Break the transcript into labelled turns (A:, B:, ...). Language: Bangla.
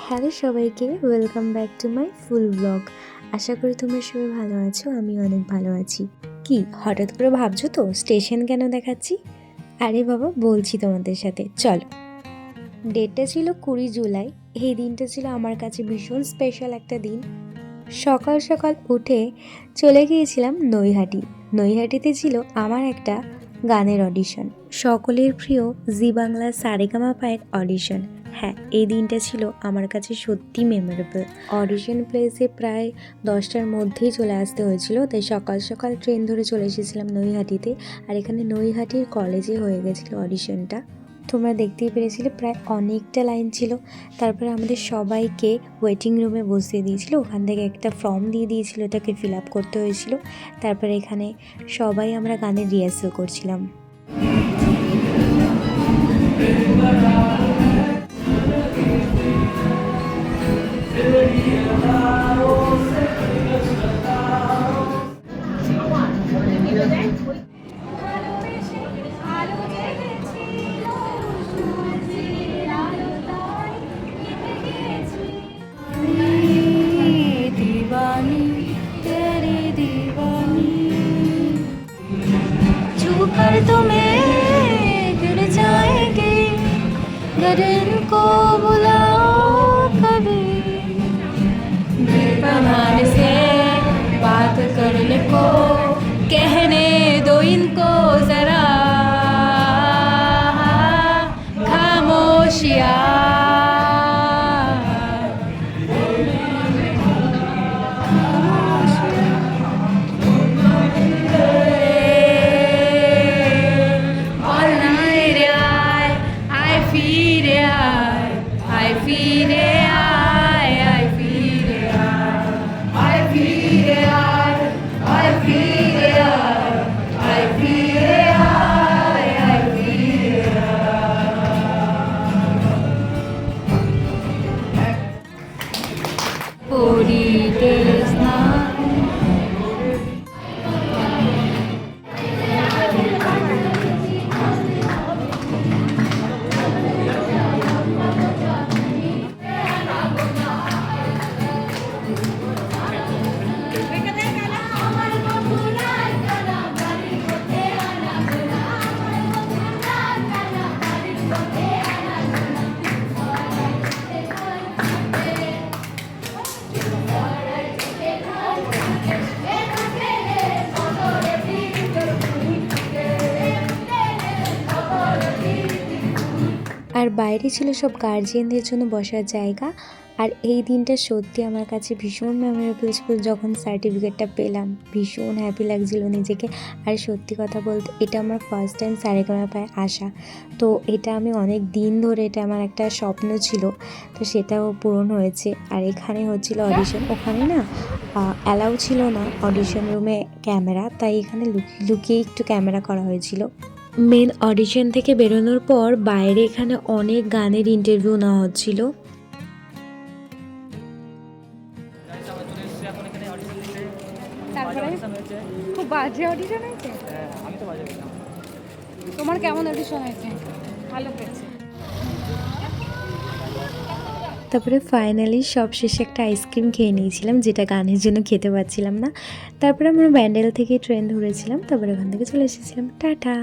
A: হ্যালো সবাইকে, welcome back to my full blog. আশা করি তোমরা সবাই ভালো আছো, আমি অনেক ভালো আছি। কি হঠাৎ করে ভাবছো তো স্টেশন কেন দেখাচ্ছি? আরে বাবা, বলছি তোমাদের সাথে, চলো। ডেটটা ছিল 20 জুলাই। এই দিনটা ছিল আমার কাছে ভীষণ স্পেশাল একটা দিন। সকাল সকাল উঠে চলে গিয়েছিলাম নৈহাটি। নৈহাটিতে ছিল আমার একটা গানের অডিশন, সকলের প্রিয় জি বাংলা সারেগামাপায়ের অডিশন। হ্যাঁ, এই দিনটা ছিল আমার কাছে সত্যি মেমোরেবল। অডিশন প্লেসে প্রায় 10টার মধ্যেই চলে আসতে হয়েছিল, তাই সকাল সকাল ট্রেন ধরে চলে এসেছিলাম নৈহাটিতে। আর এখানে নৈহাটির কলেজে হয়ে গেছিলো অডিশনটা। তোমরা দেখতেই পেরেছিলে প্রায় অনেকটা লাইন ছিল। তারপরে আমাদের সবাইকে ওয়েটিং রুমে বসিয়ে দিয়েছিল, ওখান থেকে একটা ফর্ম দিয়ে দিয়েছিল, এটাকে ফিল আপ করতে হয়েছিল। তারপরে এখানে সবাই আমরা গানের রিহার্সাল করছিলাম। तुम्हें गिर जाएंगे अगर इनको बुलाओ कभी बेपनाह से बात करने को कहने दो इनको जरा खामोशिया। আর বাইরে ছিল সব গার্জিয়ানদের জন্য বসার জায়গা। আর এই দিনটা সত্যি আমার কাছে ভীষণ মেমোরেবল ছিল। যখন সার্টিফিকেটটা পেলাম ভীষণ হ্যাপি লাগছিল নিজেকে। আর সত্যি কথা বলতে এটা আমার ফার্স্ট টাইম সারেগামাপায় আসা, তো এটা আমি অনেক দিন ধরে, এটা আমার একটা স্বপ্ন ছিল, তো সেটাও পূরণ হয়েছে। আর এখানে হচ্ছিল অডিশন, ওখানে না অ্যালাউ ছিল না অডিশন রুমে ক্যামেরা, তাই এখানে লুকিয়ে লুকিয়ে একটু ক্যামেরা করা হয়েছিল। মেন অডিশন থেকে বেরোনোর পর বাইরে এখানে অনেক গানের ইন্টারভিউ নেওয়া হচ্ছিল।
B: খুব বাজে অডিশন হয়েছে। তোমার কেমন অডিশন হয়েছে? ভালো হয়েছে।
A: তারপরে ফাইনালি সব শেষে একটা আইসক্রিম খেয়ে নিয়েছিলাম, যেটা গানের জন্য খেতে পারছিলাম না। তারপরে আমরা ব্যান্ডেল থেকে ট্রেন ধরেছিলাম, তারপরে ওখান থেকে চলে এসেছিলাম। টাটা।